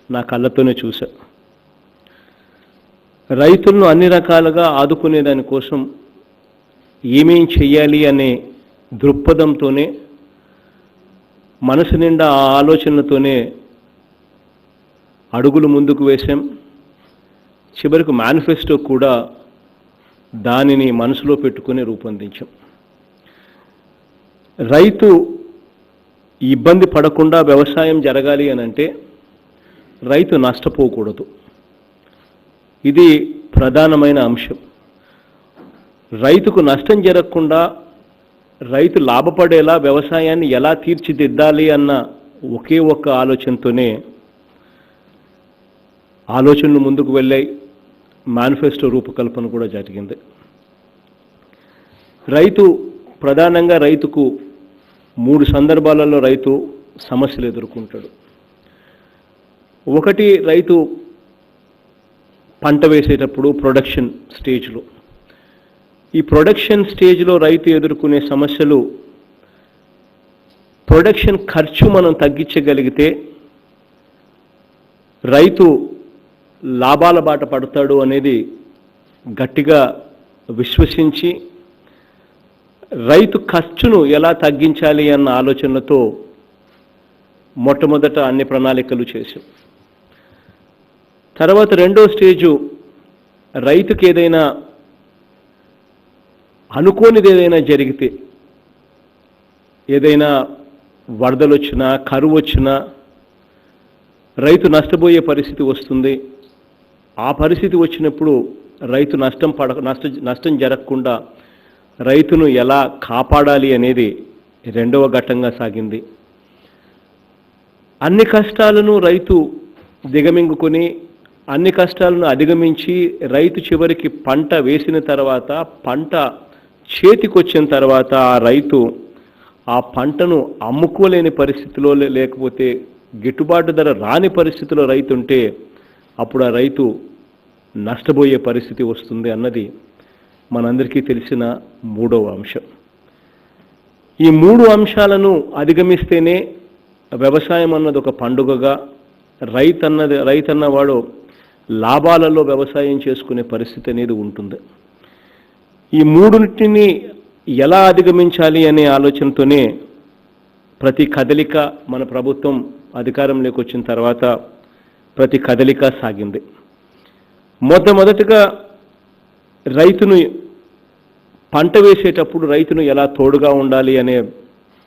నా కళ్ళతోనే చూశా. రైతులను అన్ని రకాలుగా ఆదుకునే దానికోసం ఏమేం చెయ్యాలి అనే దృక్పథంతోనే, మనసు నిండా ఆ ఆలోచనలతోనే అడుగులు ముందుకు వేశాం. చివరికి మేనిఫెస్టో కూడా దానిని మనసులో పెట్టుకుని రూపొందించాం. రైతు ఇబ్బంది పడకుండా వ్యవసాయం జరగాలి అనంటే రైతు నష్టపోకూడదు. ఇది ప్రధానమైన అంశం. రైతుకు నష్టం జరగకుండా, రైతు లాభపడేలా వ్యవసాయాన్ని ఎలా తీర్చిదిద్దాలి అన్న ఒకే ఒక్క ఆలోచనతోనే ఆలోచనలు ముందుకు వెళ్ళాయి. మేనిఫెస్టో రూపకల్పన కూడా జరిగింది. ప్రధానంగా రైతుకు 3 సందర్భాలలో రైతు సమస్యలు ఎదుర్కొంటాడు. ఒకటి, రైతు పంట వేసేటప్పుడు ప్రొడక్షన్ స్టేజ్లో. ఈ ప్రొడక్షన్ స్టేజ్లో రైతు ఎదుర్కొనే సమస్యలు, ప్రొడక్షన్ ఖర్చు మనం తగ్గించగలిగితే రైతు లాభాల బాట పడతాడు అనేది గట్టిగా విశ్వసించి, రైతు ఖర్చును ఎలా తగ్గించాలి అన్న ఆలోచనలతో మొట్టమొదట అన్ని ప్రణాళికలు చేశాం. తర్వాత రెండో స్టేజు, రైతుకి ఏదైనా అనుకోనిది ఏదైనా జరిగితే, ఏదైనా వరదలు వచ్చినా, కరువు వచ్చినా రైతు నష్టపోయే పరిస్థితి వస్తుంది. ఆ పరిస్థితి వచ్చినప్పుడు రైతు నష్టం జరగకుండా రైతును ఎలా కాపాడాలి అనేది రెండవ ఘట్టంగా సాగింది. అన్ని కష్టాలను రైతు దిగమింగుకొని, అన్ని కష్టాలను అధిగమించి, రైతు చివరికి పంట వేసిన తర్వాత, పంట చేతికొచ్చిన తర్వాత ఆ రైతు ఆ పంటను అమ్ముకోలేని పరిస్థితిలో, లేకపోతే గిట్టుబాటు ధర రాని పరిస్థితిలో రైతు ఉంటే అప్పుడు ఆ రైతు నష్టపోయే పరిస్థితి వస్తుంది అన్నది మనందరికీ తెలిసిన మూడవ అంశం. ఈ 3 అంశాలను అధిగమిస్తేనే వ్యవసాయం అన్నది ఒక పండుగగా, రైతన్నవాడు లాభాలలో వ్యవసాయం చేసుకునే పరిస్థితి అనేది ఉంటుంది. ఈ 3టిని ఎలా అధిగమించాలి అనే ఆలోచనతోనే ప్రతి కదలిక, మన ప్రభుత్వం అధికారంలోకి వచ్చిన తర్వాత ప్రతి కదలిక సాగింది. మొట్టమొదటిగా రైతును పంట వేసేటప్పుడు రైతును ఎలా తోడుగా ఉండాలి అనే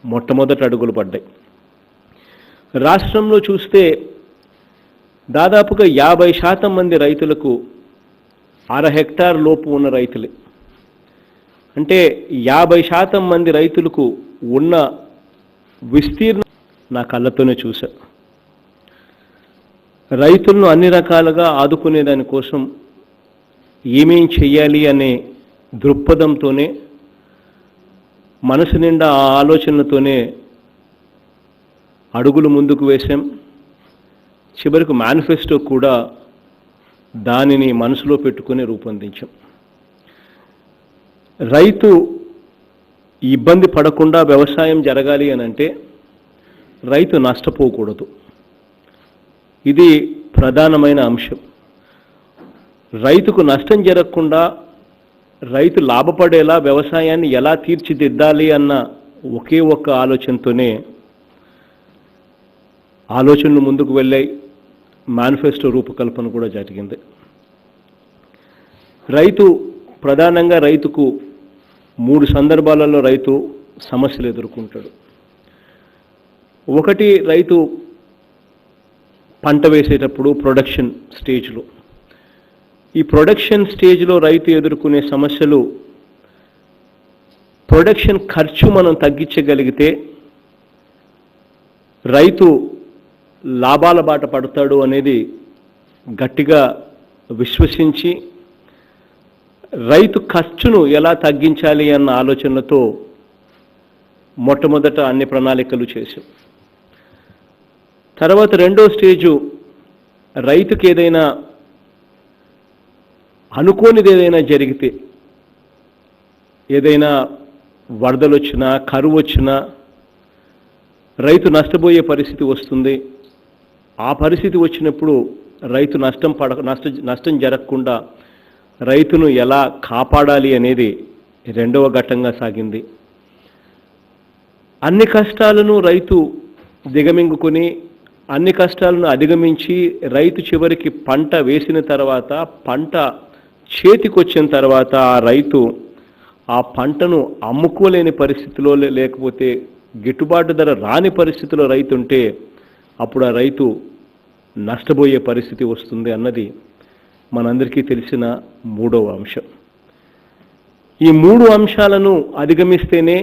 మొట్టమొదటి అడుగులు పడ్డాయి. రాష్ట్రంలో చూస్తే దాదాపుగా 50% మంది రైతులకు 1/2 హెక్టార్ లోపు ఉన్న రైతులే. అంటే 50% మంది రైతులకు ఉన్న విస్తీర్ణం నా కళ్ళతోనే చూశా. రైతులను అన్ని రకాలుగా ఆదుకునే దానికోసం ఏమేం చెయ్యాలి అనే దృక్పథంతోనే, మనసు నిండా ఆ ఆలోచనలతోనే అడుగులు ముందుకు వేశాం. చివరికి మేనిఫెస్టో కూడా దానిని మనసులో పెట్టుకుని రూపొందించాం. రైతు ఇబ్బంది పడకుండా వ్యవసాయం జరగాలి అనంటే రైతు నష్టపోకూడదు. ఇది ప్రధానమైన అంశం. రైతుకు నష్టం జరగకుండా, రైతు లాభపడేలా వ్యవసాయాన్ని ఎలా తీర్చిదిద్దాలి అన్న ఒకే ఒక్క ఆలోచనతోనే ఆలోచనలు ముందుకు వెళ్ళాయి. మేనిఫెస్టో రూపకల్పన కూడా జరిగింది. ప్రధానంగా రైతుకు 3 సందర్భాలలో రైతు సమస్యలు ఎదుర్కొంటాడు. ఒకటి, రైతు పంట వేసేటప్పుడు ప్రొడక్షన్ స్టేజ్లో. ఈ ప్రొడక్షన్ స్టేజ్లో రైతు ఎదుర్కొనే సమస్యలు, ప్రొడక్షన్ ఖర్చు మనం తగ్గించగలిగితే రైతు లాభాల బాట పడతాడు అనేది గట్టిగా విశ్వసించి, రైతు ఖర్చును ఎలా తగ్గించాలి అన్న ఆలోచనలతో మొట్టమొదట అన్ని ప్రణాళికలు చేశాం. తర్వాత రెండో స్టేజు, రైతుకి ఏదైనా అనుకోనిది ఏదైనా జరిగితే, ఏదైనా వరదలు వచ్చినా, కరువు వచ్చినా రైతు నష్టపోయే పరిస్థితి వస్తుంది. ఆ పరిస్థితి వచ్చినప్పుడు రైతు నష్టం జరగకుండా రైతును ఎలా కాపాడాలి అనేది రెండవ ఘట్టంగా సాగింది. అన్ని కష్టాలను రైతు దిగమింగుకొని అన్ని కష్టాలను అధిగమించి రైతు చివరికి పంట వేసిన తర్వాత పంట చేతికొచ్చిన తర్వాత ఆ రైతు ఆ పంటను అమ్ముకోలేని పరిస్థితిలో లేకపోతే గిట్టుబాటు ధర రాని పరిస్థితిలో రైతు ఉంటే అప్పుడు ఆ రైతు నష్టపోయే పరిస్థితి వస్తుంది అన్నది మనందరికీ తెలిసిన మూడవ అంశం. ఈ మూడు అంశాలను అధిగమిస్తేనే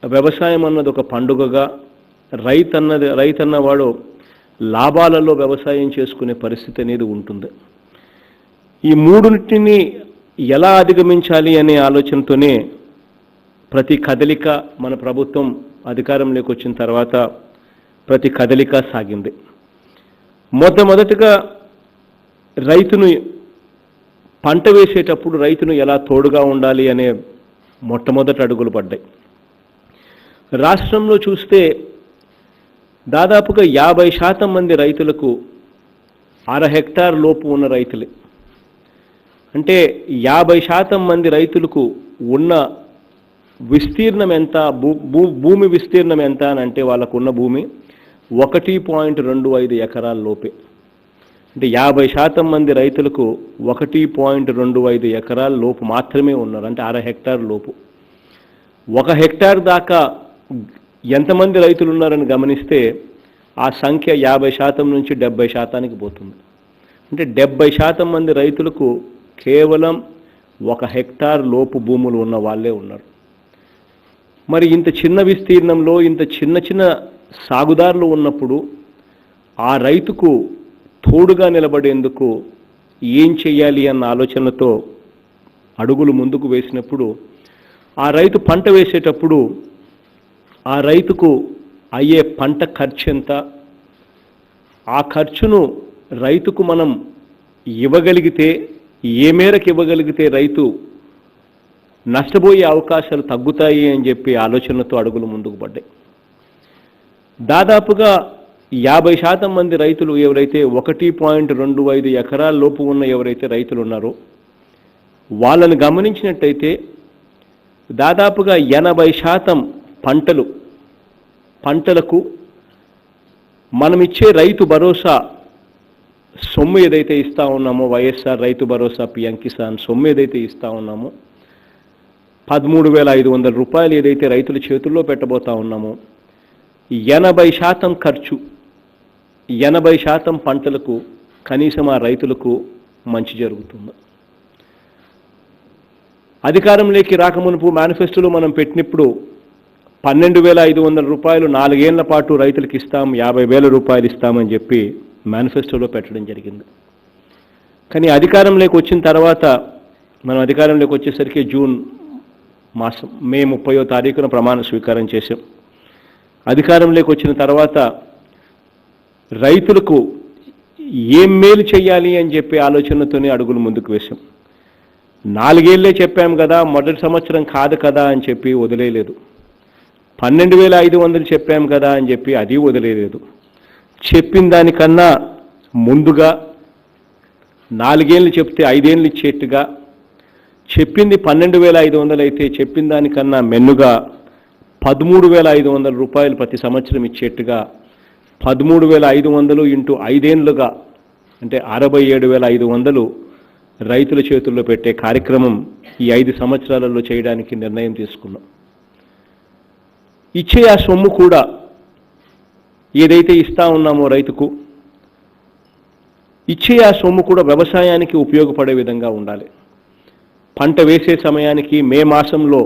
వ్యవసాయం అన్నది ఒక పండుగగా రైతన్నవాడు లాభాలలో వ్యవసాయం చేసుకునే పరిస్థితి అనేది ఉంటుంది. ఈ మూడునిటిని ఎలా అధిగమించాలి అనే ఆలోచనతోనే ప్రతి కదలిక మన ప్రభుత్వం అధికారంలోకి వచ్చిన తర్వాత ప్రతి కదలిక సాగింది. మొట్టమొదటిగా రైతును పంట వేసేటప్పుడు రైతును ఎలా తోడుగా ఉండాలి అనే మొట్టమొదటి అడుగులు పడ్డాయి. రాష్ట్రంలో చూస్తే దాదాపుగా 50% మంది రైతులకు 1/2 హెక్టార్ లోపు ఉన్న రైతులే. అంటే 50% మంది రైతులకు ఉన్న విస్తీర్ణం ఎంత, భూమి విస్తీర్ణం ఎంత అని అంటే వాళ్ళకున్న భూమి 1.25 ఎకరాల లోపే. అంటే 50% మంది రైతులకు 1.25 ఎకరాల లోపు మాత్రమే ఉన్నారు. అంటే 1/2 హెక్టార్ లోపు. 1 హెక్టార్ దాకా ఎంతమంది రైతులు ఉన్నారని గమనిస్తే ఆ సంఖ్య 50% నుంచి 70%కి పోతుంది. అంటే 70% మంది రైతులకు కేవలం 1 హెక్టార్ లోపు భూములు ఉన్న వాళ్ళే ఉన్నారు. మరి ఇంత చిన్న విస్తీర్ణంలో ఇంత చిన్న సాగుదారులు ఉన్నప్పుడు ఆ రైతుకు తోడుగా నిలబడేందుకు ఏం చెయ్యాలి అన్న ఆలోచనతో అడుగులు ముందుకు వేసినప్పుడు ఆ రైతు పంట వేసేటప్పుడు ఆ రైతుకు అయ్యే పంట ఖర్చు ఎంత, ఆ ఖర్చును రైతుకు మనం ఇవ్వగలిగితే ఏ మేరకు ఇవ్వగలిగితే రైతు నష్టపోయే అవకాశాలు తగ్గుతాయి అని చెప్పి ఆలోచనతో అడుగులు ముందుకు పడ్డాయి. దాదాపుగా 50% మంది రైతులు ఎవరైతే 1.25 ఎకరాల లోపు ఉన్న ఎవరైతే రైతులు ఉన్నారో వాళ్ళని గమనించినట్టయితే దాదాపుగా 80% పంటలకు మనమిచ్చే రైతు భరోసా సొమ్ము ఏదైతే ఇస్తా ఉన్నామో, వైఎస్ఆర్ రైతు భరోసా పిఎం కిసాన్ సొమ్ము ఏదైతే ఇస్తా ఉన్నామో 13,500 రూపాయలు ఏదైతే రైతుల చేతుల్లో పెట్టబోతా ఉన్నామో 80% ఖర్చు 80% పంటలకు కనీసం ఆ రైతులకు మంచి జరుగుతుంది. అధికారంలోకి రాకమునుపు మేనిఫెస్టోలో మనం పెట్టినప్పుడు 12,500 రూపాయలు 4 ఏళ్ల పాటు రైతులకు ఇస్తాం, 50,000 రూపాయలు ఇస్తామని చెప్పి మేనిఫెస్టోలో పెట్టడం జరిగింది. కానీ అధికారంలోకి వచ్చిన తర్వాత మనం అధికారంలోకి వచ్చేసరికి జూన్ మాసం మే 30వ తారీఖున ప్రమాణ స్వీకారం చేశాం. అధికారంలోకి వచ్చిన తర్వాత రైతులకు ఏం మేలు చేయాలి అని చెప్పి ఆలోచనతోనే అడుగులు ముందుకు వేశాం. 4 ఏళ్లే చెప్పాం కదా, మొదటి సంవత్సరం కాదు కదా అని చెప్పి వదిలేయలేదు. 12,500 చెప్పాం కదా అని చెప్పి అది వదిలేయలేదు. చెప్పిన దానికన్నా ముందుగా 4 ఏళ్ళు చెప్తే 5 ఏళ్ళు ఇచ్చేట్టుగా, చెప్పింది 12,500 అయితే చెప్పిన దానికన్నా మెన్నుగా 13,500 రూపాయలు ప్రతి సంవత్సరం ఇచ్చేట్టుగా 13,500 ఇంటూ 5 ఏళ్ళుగా అంటే 67,500 రైతుల చేతుల్లో పెట్టే కార్యక్రమం ఈ 5 సంవత్సరాలలో చేయడానికి నిర్ణయం తీసుకున్నాం. ఇచ్చే ఆ సొమ్ము కూడా ఏదైతే ఇస్తా ఉన్నామో రైతుకు ఇచ్చే ఆ సొమ్ము కూడా వ్యవసాయానికి ఉపయోగపడే విధంగా ఉండాలి. పంట వేసే సమయానికి మే మాసంలో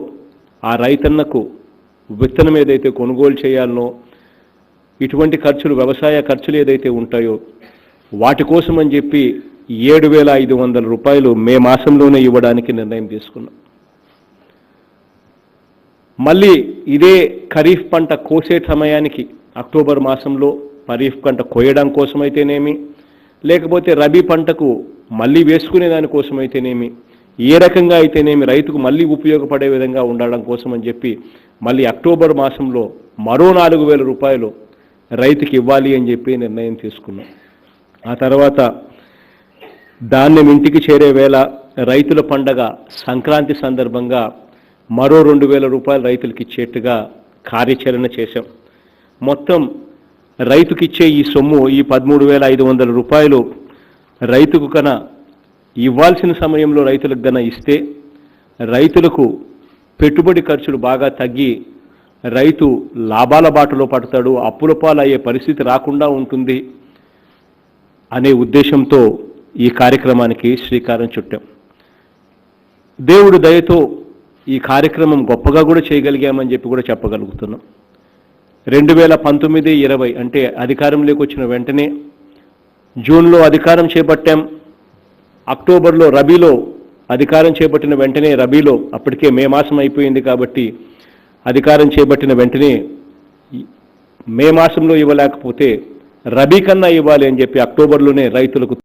ఆ రైతన్నకు విత్తనం ఏదైతే కొనుగోలు చేయాలనో ఇటువంటి ఖర్చులు వ్యవసాయ ఖర్చులు ఏదైతే ఉంటాయో వాటి కోసం అని చెప్పి 7,500 రూపాయలు మే మాసంలోనే ఇవ్వడానికి నిర్ణయం తీసుకున్నాం. మళ్ళీ ఇదే ఖరీఫ్ పంట కోసే సమయానికి అక్టోబర్ మాసంలో ఖరీఫ్ పంట కోయడం కోసమైతేనేమి లేకపోతే రబీ పంటకు మళ్ళీ వేసుకునే దానికోసమైతేనేమి ఏ రకంగా అయితేనేమి రైతుకు మళ్ళీ ఉపయోగపడే విధంగా ఉండడం కోసం అని చెప్పి మళ్ళీ అక్టోబర్ మాసంలో మరో 4,000 రూపాయలు రైతుకి ఇవ్వాలి అని చెప్పి నిర్ణయం తీసుకున్నాం. ఆ తర్వాత ధాన్యం ఇంటికి చేరే వేళ రైతుల పండగ సంక్రాంతి సందర్భంగా మరో 2,000 రూపాయలు రైతులకు ఇచ్చేట్టుగా కార్యాచరణ చేశాం. మొత్తం రైతుకిచ్చే ఈ సొమ్ము ఈ 13,500 రూపాయలు రైతుకు కన ఇవ్వాల్సిన సమయంలో రైతులకు గన ఇస్తే రైతులకు పెట్టుబడి ఖర్చులు బాగా తగ్గి రైతు లాభాల బాటలో పడతాడు, అప్పుల పాలయ్యే పరిస్థితి రాకుండా ఉంటుంది అనే ఉద్దేశంతో ఈ కార్యక్రమానికి శ్రీకారం చుట్టాం. దేవుడి దయతో ఈ కార్యక్రమం గొప్పగా కూడా చేయగలిగామని చెప్పి కూడా చెప్పగలుగుతున్నాం. 2019-20 అంటే అధికారంలోకి వచ్చిన వెంటనే జూన్లో అధికారం చేపట్టాం. అక్టోబర్లో రబీలో అధికారం చేపట్టిన వెంటనే రబీలో అప్పటికే మే మాసం అయిపోయింది కాబట్టి అధికారం చేపట్టిన వెంటనే మే మాసంలో ఇవ్వలేకపోతే రబీ కన్నా ఇవ్వాలి అని చెప్పి అక్టోబర్లోనే రైతులకు